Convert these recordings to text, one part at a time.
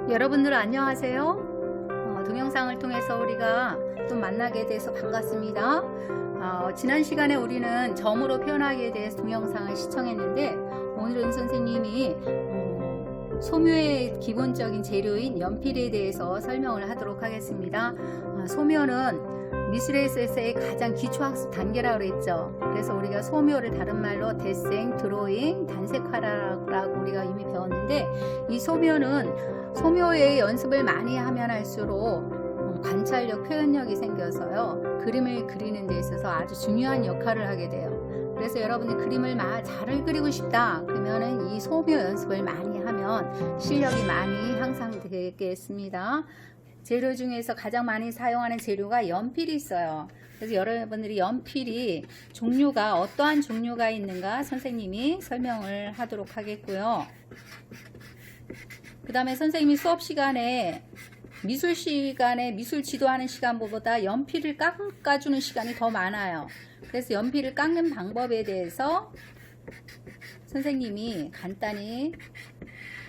여러분들 안녕하세요. 동영상을 통해서 우리가 또 만나게 돼서 반갑습니다. 지난 시간에 우리는 점으로 표현하기에 대해서 동영상을 시청했는데, 오늘은 선생님이 소묘의 기본적인 재료인 연필에 대해서 설명을 하도록 하겠습니다. 소묘는 미술에서의 가장 기초학습 단계라고 그랬죠. 그래서 우리가 소묘를 다른 말로 데생, 드로잉, 단색화라고 우리가 이미 배웠는데, 이 소묘의 연습을 많이 하면 할수록 관찰력, 표현력이 생겨서요, 그림을 그리는 데 있어서 아주 중요한 역할을 하게 돼요. 그래서 여러분이 그림을 잘 그리고 싶다 그러면은 이 소묘 연습을 많이 하면 실력이 많이 향상되겠습니다. 재료 중에서 가장 많이 사용하는 재료가 연필이 있어요. 그래서 여러분들이 연필이 종류가 어떠한 종류가 있는가 선생님이 설명을 하도록 하겠고요. 그 다음에 선생님이 수업 시간에 미술 지도하는 시간보다 연필을 깎아주는 시간이 더 많아요. 그래서 연필을 깎는 방법에 대해서 선생님이 간단히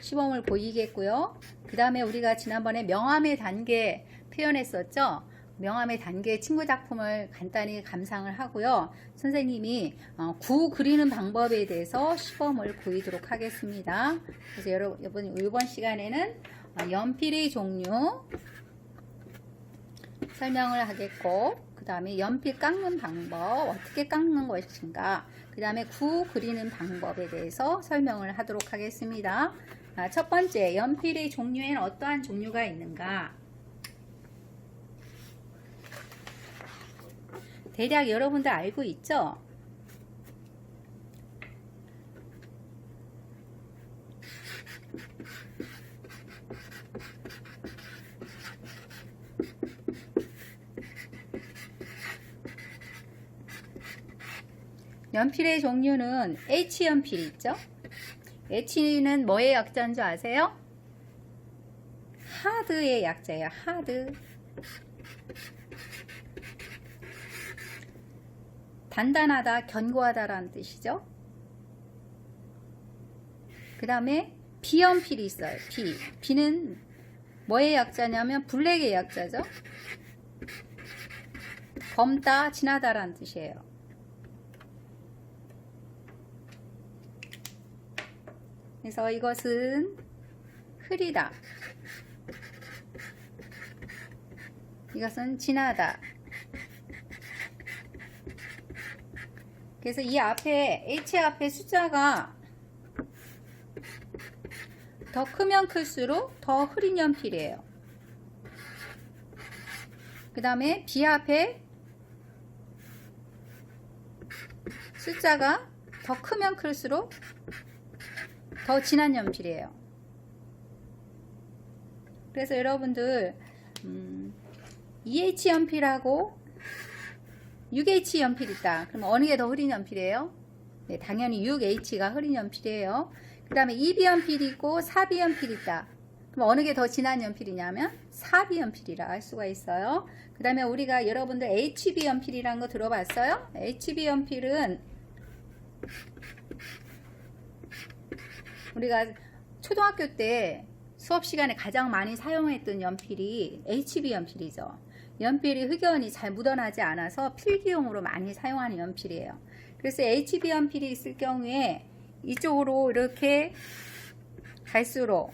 시범을 보이겠고요. 그 다음에 우리가 지난번에 명암의 단계 표현했었죠. 명암의 단계 친구 작품을 간단히 감상을 하고요. 선생님이 구 그리는 방법에 대해서 시범을 보이도록 하겠습니다. 그래서 여러분 이번 시간에는 연필의 종류 설명을 하겠고, 그 다음에 연필 깎는 방법, 어떻게 깎는 것인가, 그 다음에 구 그리는 방법에 대해서 설명을 하도록 하겠습니다. 첫 번째, 연필의 종류에는 어떠한 종류가 있는가? 대략 여러분들 알고 있죠? 연필의 종류는 H연필이 있죠? H는 뭐의 약자인 줄 아세요? 하드의 약자예요. 하드. 단단하다, 견고하다라는 뜻이죠. 그 다음에 B연필이 있어요. B는 뭐의 약자냐면 블랙의 약자죠. 검다, 진하다라는 뜻이에요. 그래서 이것은 흐리다, 이것은 진하다. 그래서 이 앞에 H 앞에 숫자가 더 크면 클수록 더 흐린 연필이에요. 그 다음에 B 앞에 숫자가 더 크면 클수록 더 진한 연필이에요. 그래서 여러분들 EH 연필하고 6H 연필 있다. 그럼 어느 게 더 흐린 연필이에요? 네, 당연히 6H가 흐린 연필이에요. 그 다음에 2B 연필이 있고 4B 연필이 있다. 그럼 어느 게 더 진한 연필이냐면 4B 연필이라 할 수가 있어요. 그 다음에 우리가 여러분들 HB 연필이라는 거 들어봤어요? HB 연필은 우리가 초등학교 때 수업 시간에 가장 많이 사용했던 연필이 HB 연필이죠. 연필이 흑연이 잘 묻어나지 않아서 필기용으로 많이 사용하는 연필이에요. 그래서 HB 연필이 있을 경우에 이쪽으로 이렇게 갈수록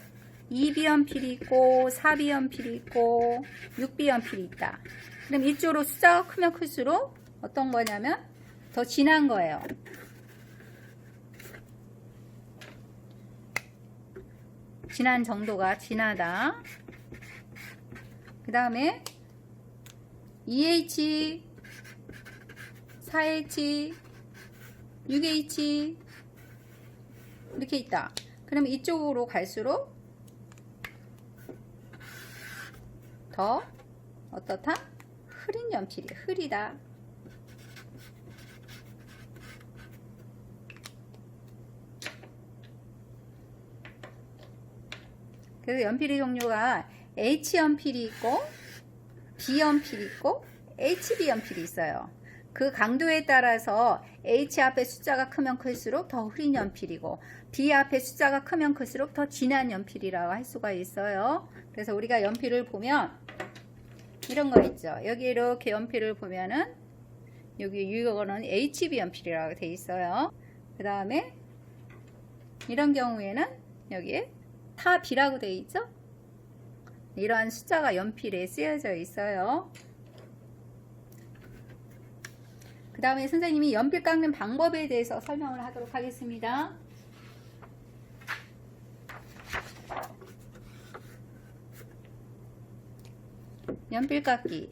2B 연필이 있고 4B 연필이 있고 6B 연필이 있다. 그럼 이쪽으로 숫자가 크면 클수록 어떤 거냐면 더 진한 거예요. 진한 정도가 진하다. 그 다음에 2H, 4H, 6H 이렇게 있다. 그럼 이쪽으로 갈수록 더 어떻다? 흐린 연필이 흐리다. 그래서 연필의 종류가 H연필이 있고 B연필이 있고 HB 연필이 있어요. 그 강도에 따라서 H 앞에 숫자가 크면 클수록 더 흐린 연필이고 B 앞에 숫자가 크면 클수록 더 진한 연필이라고 할 수가 있어요. 그래서 우리가 연필을 보면 이런 거 있죠. 여기 이렇게 연필을 보면은 여기 이거는 HB 연필이라고 돼 있어요. 그 다음에 이런 경우에는 여기에 타 B라고 돼 있죠. 이러한 숫자가 연필에 쓰여져 있어요. 그 다음에 선생님이 연필 깎는 방법에 대해서 설명을 하도록 하겠습니다. 연필 깎기.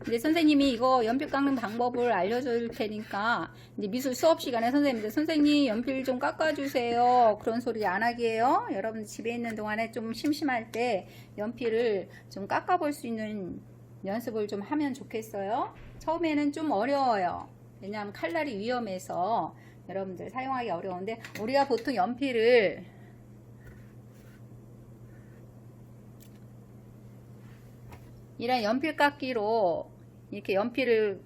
이제 선생님이 이거 연필 깎는 방법을 알려줄 테니까 이제 미술 수업 시간에 선생님 연필 좀 깎아주세요. 그런 소리 안 하게요. 여러분 집에 있는 동안에 좀 심심할 때 연필을 좀 깎아볼 수 있는 연습을 좀 하면 좋겠어요. 처음에는 좀 어려워요. 왜냐하면 칼날이 위험해서 여러분들 사용하기 어려운데 우리가 보통 연필을 이런 연필 깎기로 이렇게 연필을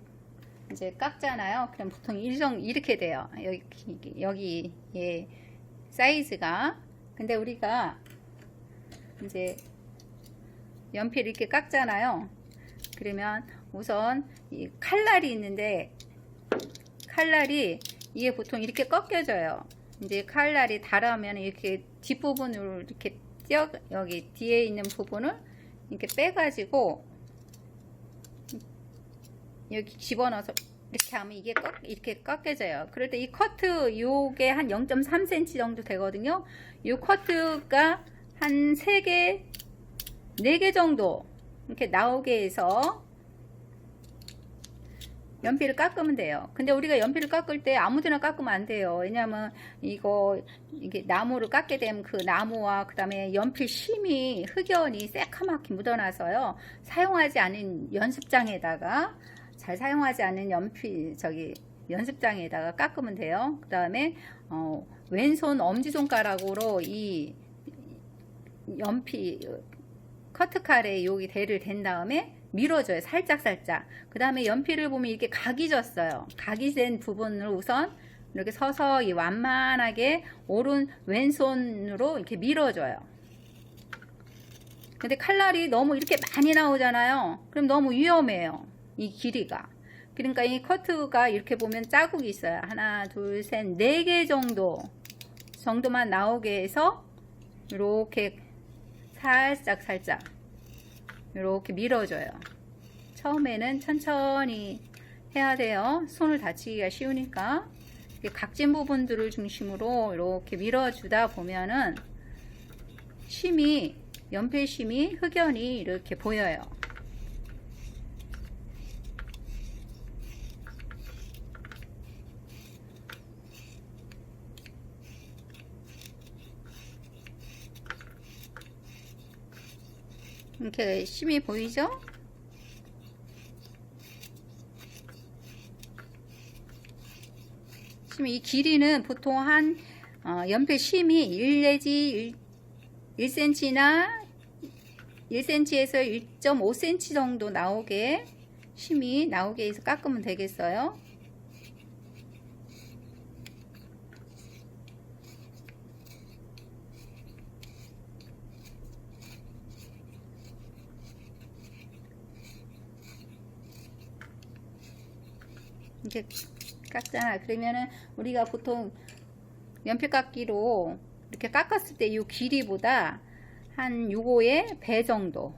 이제 깎잖아요. 그럼 보통 이렇게 돼요. 여기 예, 사이즈가. 근데 우리가 이제 연필 이렇게 깎잖아요. 그러면 우선 이 칼날이 있는데 칼날이 이게 보통 이렇게 꺾여져요. 이제 칼날이 닳으면 이렇게 뒷부분으로 이렇게 여기 뒤에 있는 부분을 이렇게 빼가지고 여기 집어넣어서 이렇게 하면 이게 이렇게 꺾여져요. 그럴 때 이 커트 요게 한 0.3cm 정도 되거든요. 이 커트가 한 3개, 4개 정도 이렇게 나오게 해서 연필을 깎으면 돼요. 근데 우리가 연필을 깎을 때 아무데나 깎으면 안 돼요. 왜냐하면 이게 나무를 깎게 되면 그 나무와 그 다음에 연필 심이 흑연이 새카맣게 묻어나서요. 사용하지 않은 연습장에다가 잘 사용하지 않은 연습장에다가 깎으면 돼요. 그 다음에 왼손 엄지손가락으로 이 연필 커트칼에 여기 대를 댄 다음에 밀어줘요. 살짝살짝. 그 다음에 연필을 보면 이렇게 각이 졌어요. 각이 된 부분을 우선 이렇게 서서히 완만하게 왼손으로 이렇게 밀어줘요. 근데 칼날이 너무 이렇게 많이 나오잖아요. 그럼 너무 위험해요. 이 길이가. 그러니까 이 커트가 이렇게 보면 자국이 있어요. 하나, 둘, 셋, 4개 정도만 나오게 해서 이렇게 살짝 이렇게 밀어줘요. 처음에는 천천히 해야 돼요. 손을 다치기가 쉬우니까. 각진 부분들을 중심으로 이렇게 밀어주다 보면은 연필 심이 흑연이 이렇게 보여요. 이렇게 심이 보이죠? 심이 이 길이는 보통 한 연필 심이 1 내지 1cm나 1cm에서 1.5cm 정도 심이 나오게 해서 깎으면 되겠어요. 이렇게 깎잖아. 그러면은 우리가 보통 연필 깎기로 이렇게 깎았을 때 이 길이보다 한 요거의 배 정도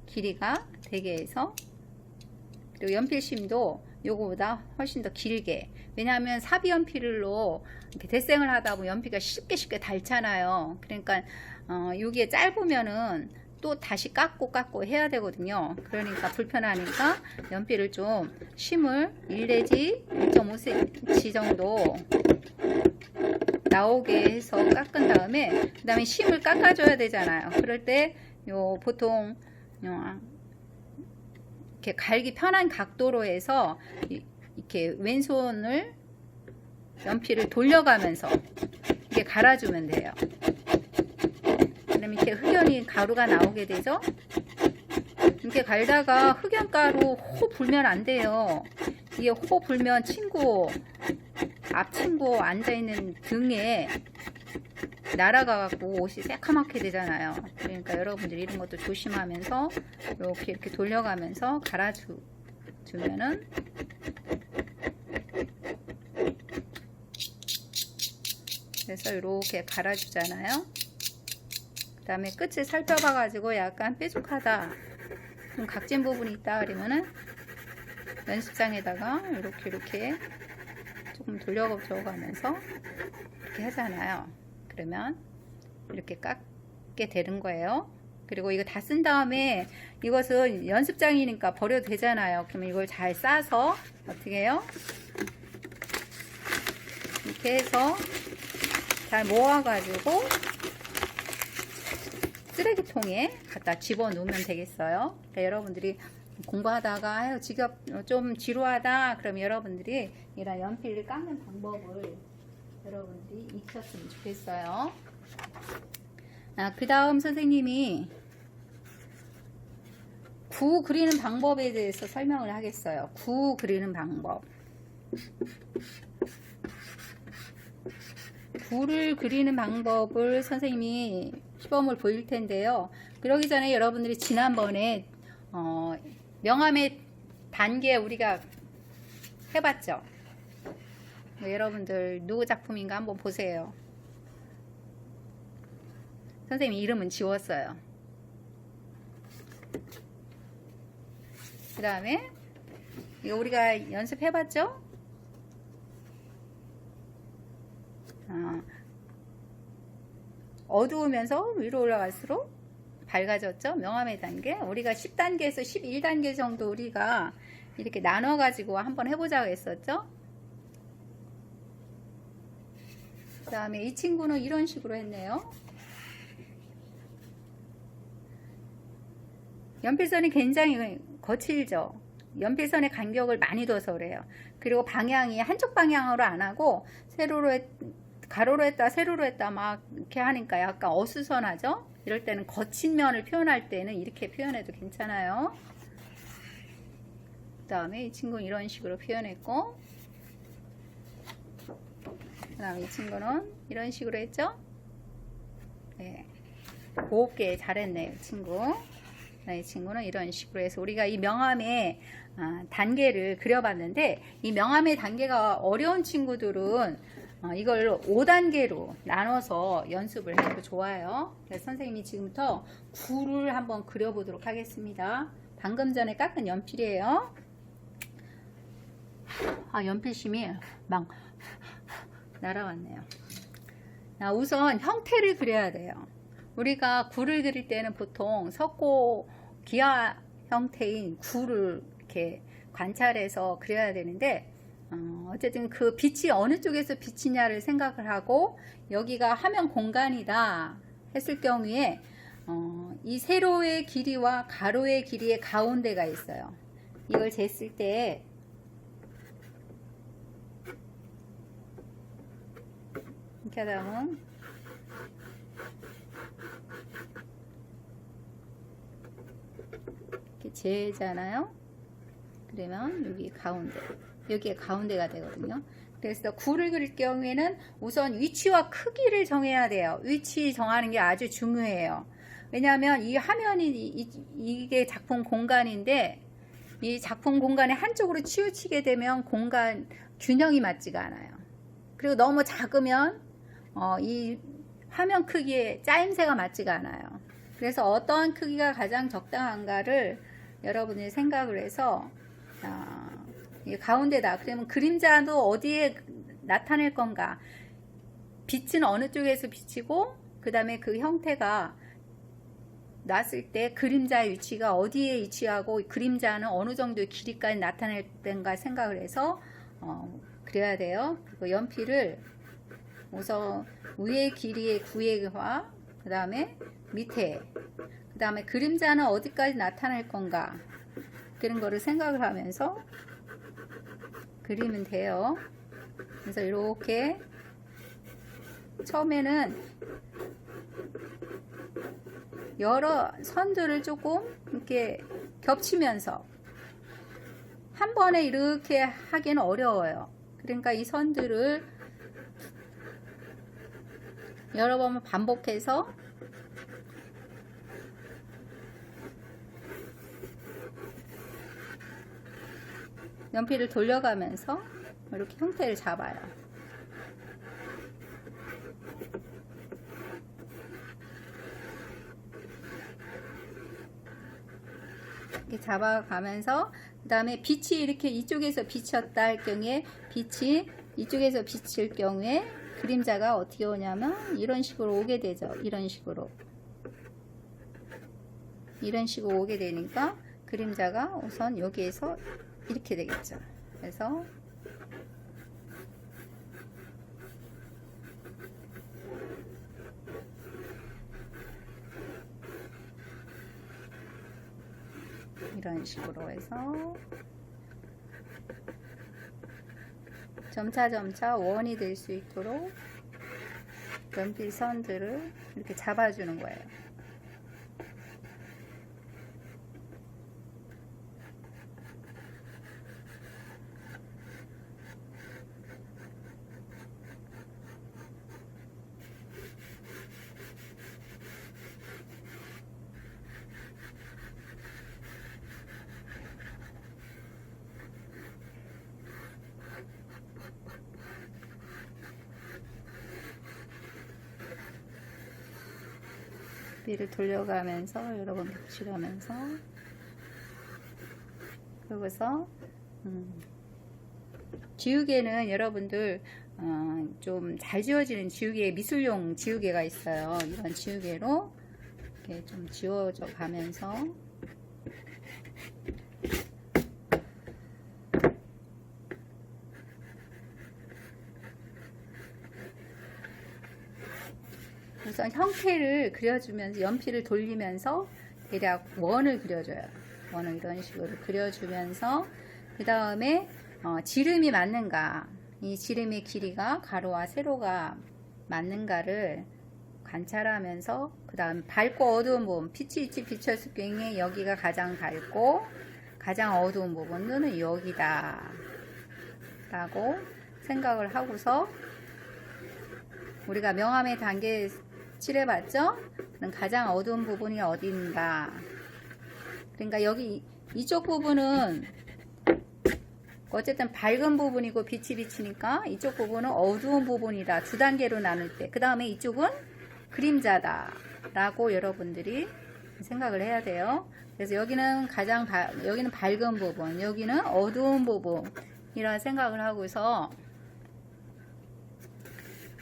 길이가 되게 해서, 그리고 연필심도 요거보다 훨씬 더 길게. 왜냐하면 사비 연필로 이렇게 데생을 하다 보면 연필가 쉽게 닳잖아요. 그러니까 여기에 짧으면은 또 다시 깎고 해야 되거든요. 그러니까 불편하니까 연필을 좀 심을 1 내지 1.5cm 정도 나오게 해서 깎은 다음에 그 다음에 심을 깎아줘야 되잖아요. 그럴 때 보통 이렇게 갈기 편한 각도로 해서 이렇게 왼손을 연필을 돌려가면서 이렇게 갈아주면 돼요. 그럼 이렇게 흑연이 가루가 나오게 되죠. 이렇게 갈다가 흑연가루 호 불면 안 돼요. 이게 호 불면 앞 친구 앉아있는 등에 날아가갖고 옷이 새카맣게 되잖아요. 그러니까 여러분들 이런 것도 조심하면서 이렇게 돌려가면서 갈아주면은 그래서 이렇게 갈아주잖아요. 그 다음에 끝을 살펴봐 가지고 약간 뾰족하다, 좀 각진 부분이 있다 그러면은 연습장에다가 이렇게 조금 돌려줘가면서 이렇게 하잖아요. 그러면 이렇게 깎게 되는 거예요. 그리고 이거 다 쓴 다음에 이것은 연습장이니까 버려도 되잖아요. 그러면 이걸 잘 싸서 어떻게 해요? 이렇게 해서 잘 모아가지고 쓰레기통에 갖다 집어넣으면 되겠어요. 그러니까 여러분들이 공부하다가 아유 지겹 좀 지루하다 그럼 여러분들이 이런 연필을 깎는 방법을 여러분들이 익혔으면 좋겠어요. 그 다음 선생님이 구 그리는 방법에 대해서 설명을 하겠어요. 구 그리는 방법. 구를 그리는 방법을 선생님이 시범을 보일 텐데요. 그러기 전에 여러분들이 지난번에 명암의 단계 우리가 해봤죠. 여러분들 누구 작품인가 한번 보세요. 선생님 이름은 지웠어요. 그 다음에 이거 우리가 연습해봤죠? 어두우면서 위로 올라갈수록 밝아졌죠? 명암의 단계. 우리가 10단계에서 11단계 정도 우리가 이렇게 나눠 가지고 한번 해보자고 했었죠? 그 다음에 이 친구는 이런 식으로 했네요. 연필선이 굉장히 거칠죠? 연필선의 간격을 많이 둬서 그래요. 그리고 방향이 한쪽 방향으로 안 하고 가로로 했다 세로로 했다 막 이렇게 하니까 약간 어수선하죠. 이럴 때는 거친 면을 표현할 때는 이렇게 표현해도 괜찮아요. 그 다음에 이 친구는 이런 식으로 표현했고, 그 다음에 이 친구는 이런 식으로 했죠. 네, 곱게 잘했네요 이 친구. 이 친구는 이런 식으로 해서 우리가 이 명암의 단계를 그려봤는데, 이 명암의 단계가 어려운 친구들은 이걸 5단계로 나눠서 연습을 해도 좋아요. 그래서 선생님이 지금부터 구를 한번 그려보도록 하겠습니다. 방금 전에 깎은 연필이에요. 연필심이 막 날아왔네요. 우선 형태를 그려야 돼요. 우리가 구를 그릴 때는 보통 석고 기하 형태인 구를 이렇게 관찰해서 그려야 되는데, 어쨌든 그 빛이 어느 쪽에서 비치냐를 생각을 하고, 여기가 화면 공간이다 했을 경우에 이 세로의 길이와 가로의 길이의 가운데가 있어요. 이걸 쟀을 때 이렇게 하다 보면 이렇게 재잖아요. 그러면 여기 가운데, 여기에 가운데가 되거든요. 그래서 구를 그릴 경우에는 우선 위치와 크기를 정해야 돼요. 위치 정하는 게 아주 중요해요. 왜냐하면 이 화면이 이게 작품 공간인데, 이 작품 공간의 한쪽으로 치우치게 되면 공간 균형이 맞지가 않아요. 그리고 너무 작으면 이 화면 크기에 짜임새가 맞지가 않아요. 그래서 어떠한 크기가 가장 적당한가를 여러분이 생각을 해서 이 가운데다, 그러면 그림자도 어디에 나타낼 건가, 빛은 어느 쪽에서 비치고, 그 다음에 그 형태가 놨을 때 그림자의 위치가 어디에 위치하고 그림자는 어느 정도의 길이까지 나타낼 텐가 생각을 해서 그려야 돼요. 그리고 연필을 우선 위의 길이의 구획화, 그 다음에 밑에, 그 다음에 그림자는 어디까지 나타낼 건가, 그런 거를 생각을 하면서 그리면 돼요. 그래서 이렇게 처음에는 여러 선들을 조금 이렇게 겹치면서 한 번에 이렇게 하기는 어려워요. 그러니까 이 선들을 여러 번 반복해서 연필을 돌려가면서 이렇게 형태를 잡아요. 이렇게 잡아가면서 그 다음에 빛이 이렇게 이쪽에서 비쳤다 할 경우에 빛이 이쪽에서 비칠 경우에 그림자가 어떻게 오냐면 이런 식으로 오게 되죠. 이런 식으로 오게 되니까 그림자가 우선 여기에서 이렇게 되겠죠. 그래서 이런 식으로 해서 점차 원이 될 수 있도록 연필 선들을 이렇게 잡아주는 거예요. 연필을 돌려가면서 여러 번 겹치가면서 그러고서 지우개는 여러분들 좀 잘 지워지는 지우개, 미술용 지우개가 있어요. 이런 지우개로 이렇게 좀 지워져 가면서 우선 형태를 그려주면서 연필을 돌리면서 대략 원을 그려줘요. 원을 이런 식으로 그려주면서 그 다음에 지름이 맞는가, 이 지름의 길이가 가로와 세로가 맞는가를 관찰하면서 그 다음 밝고 어두운 부분, 빛이 비쳤을 경우에 여기가 가장 밝고 가장 어두운 부분은 여기다 라고 생각을 하고서 우리가 명암의 단계 칠해봤죠? 가장 어두운 부분이 어딘가. 그러니까 여기 이쪽 부분은 어쨌든 밝은 부분이고 빛이 비치니까 이쪽 부분은 어두운 부분이다. 두 단계로 나눌 때. 그 다음에 이쪽은 그림자다. 라고 여러분들이 생각을 해야 돼요. 그래서 여기는 여기는 밝은 부분, 여기는 어두운 부분. 이런 생각을 하고서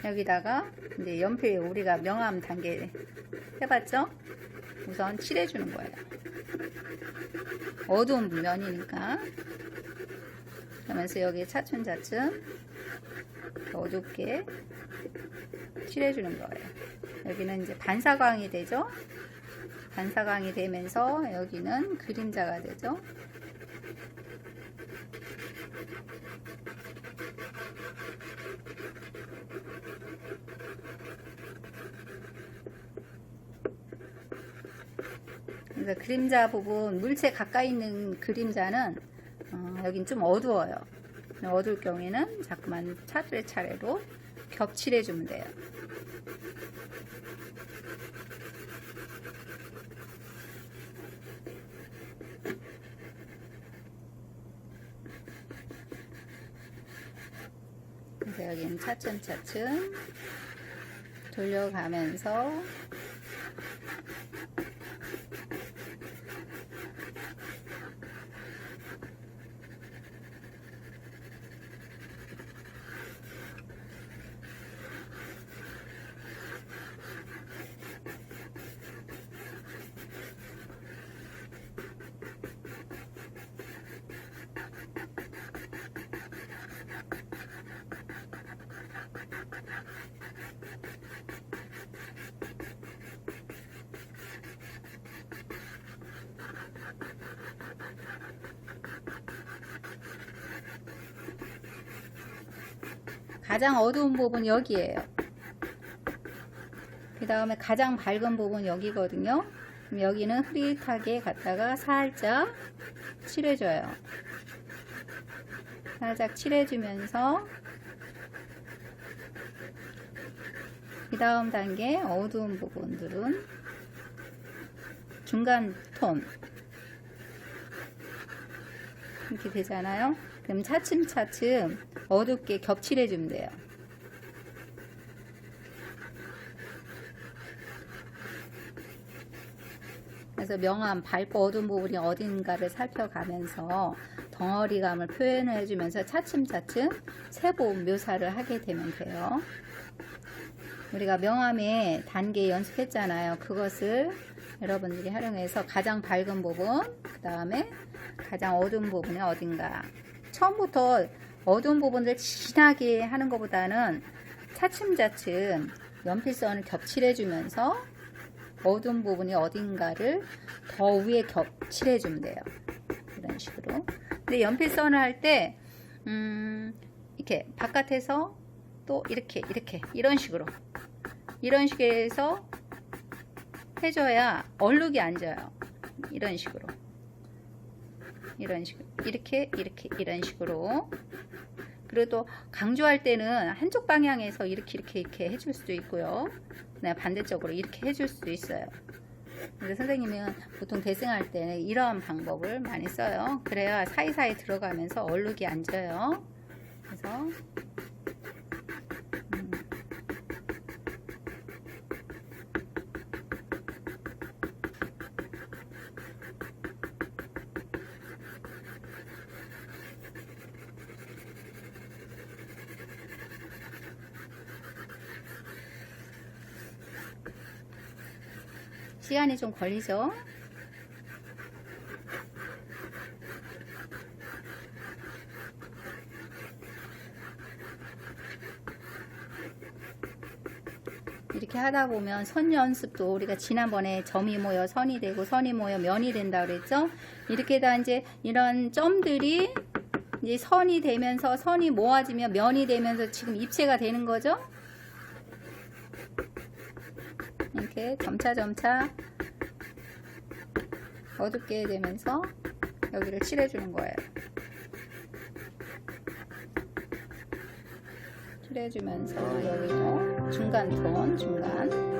여기다가 이제 연필 우리가 명암 단계 해봤죠? 우선 칠해주는 거예요. 어두운 면이니까. 그러면서 여기 차츰차츰 어둡게 칠해주는 거예요. 여기는 이제 반사광이 되죠? 반사광이 되면서 여기는 그림자가 되죠? 그래서 그림자 부분, 물체 가까이 있는 그림자는 여긴 좀 어두워요. 어두울 경우에는 자꾸만 차례차례로 겹칠해주면 돼요. 그래서 여기는 차츰차츰 돌려가면서 가장 어두운 부분 여기에요. 그 다음에 가장 밝은 부분 여기거든요. 그럼 여기는 흐릿하게 갖다가 살짝 칠해줘요. 살짝 칠해주면서 그 다음 단계 어두운 부분들은 중간 톤 이렇게 되잖아요. 그럼 차츰차츰 어둡게 겹칠해 주면 돼요. 그래서 명암, 밝고 어두운 부분이 어딘가를 살펴가면서 덩어리감을 표현해 주면서 차츰차츰 세부 묘사를 하게 되면 돼요. 우리가 명암의 단계 연습했잖아요. 그것을 여러분들이 활용해서 가장 밝은 부분, 그 다음에 가장 어두운 부분이 어딘가. 처음부터 어두운 부분을 진하게 하는 것보다는 차츰차츰 연필선을 겹칠해 주면서 어두운 부분이 어딘가를 더 위에 겹칠해 주면 돼요. 이런 식으로. 근데 연필선을 할 때 이렇게 바깥에서 또 이렇게 이런 식으로 해서 해줘야 얼룩이 안 져요. 이런 식으로 이런 식으로. 그리고 또 강조할 때는 한쪽 방향에서 이렇게 해줄 수도 있고요. 네, 반대쪽으로 이렇게 해줄 수도 있어요. 근데 선생님은 보통 대승할 때는 이러한 방법을 많이 써요. 그래야 사이사이 들어가면서 얼룩이 안 져요. 그래서 시간이 좀 걸리죠. 이렇게 하다 보면 선 연습도 우리가 지난번에 점이 모여 선이 되고 선이 모여 면이 된다 그랬죠. 이렇게 다 이제 이런 점들이 이제 선이 되면서 선이 모아지면 면이 되면서 지금 입체가 되는 거죠. 이렇게 점차 어둡게 되면서 여기를 칠해주는 거예요. 칠해주면서 여기도 중간 톤, 중간.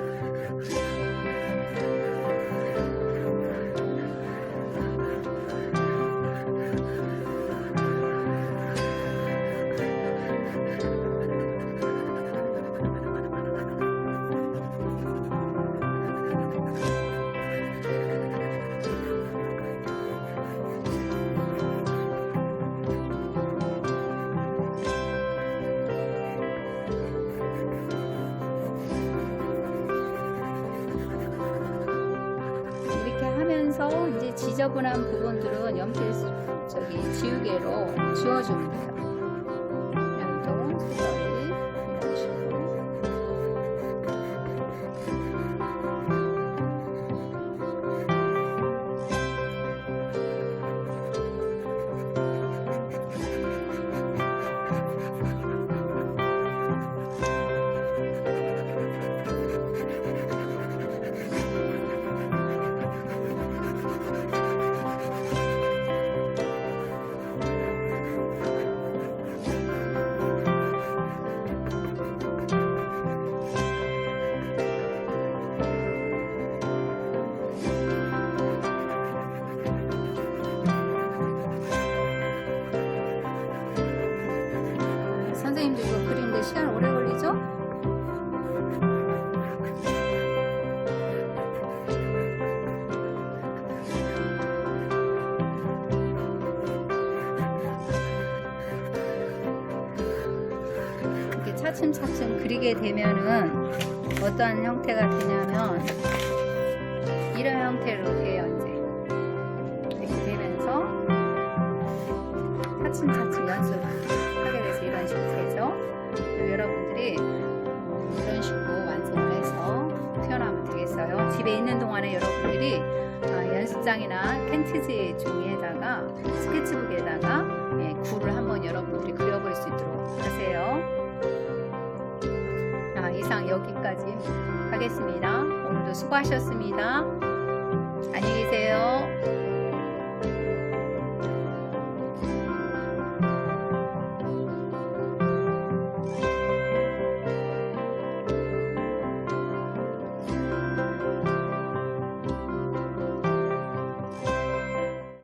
이제 지저분한 부분들은 연필 지우개로 지워주면 돼요. 여기도 색깔이 이런 식으로. 선생님도 이거 그리는데 시간 오래 걸리죠? 이렇게 차츰차츰 그리게 되면은 어떠한 형태가 되냐면 이런 형태로 돼요. 이제 이렇게 되면서 차츰차츰 연습하게 돼서 이런 식으로 되죠. 여러분들이 이런 식으로 완성을 해서 표현하면 되겠어요. 집에 있는 동안에 여러분들이 연습장이나 캔티지 종이에다가 스케치북에다가 구를 한번 여러분들이 그려볼 수 있도록 하세요. 이상 여기까지 하겠습니다. 오늘도 수고하셨습니다.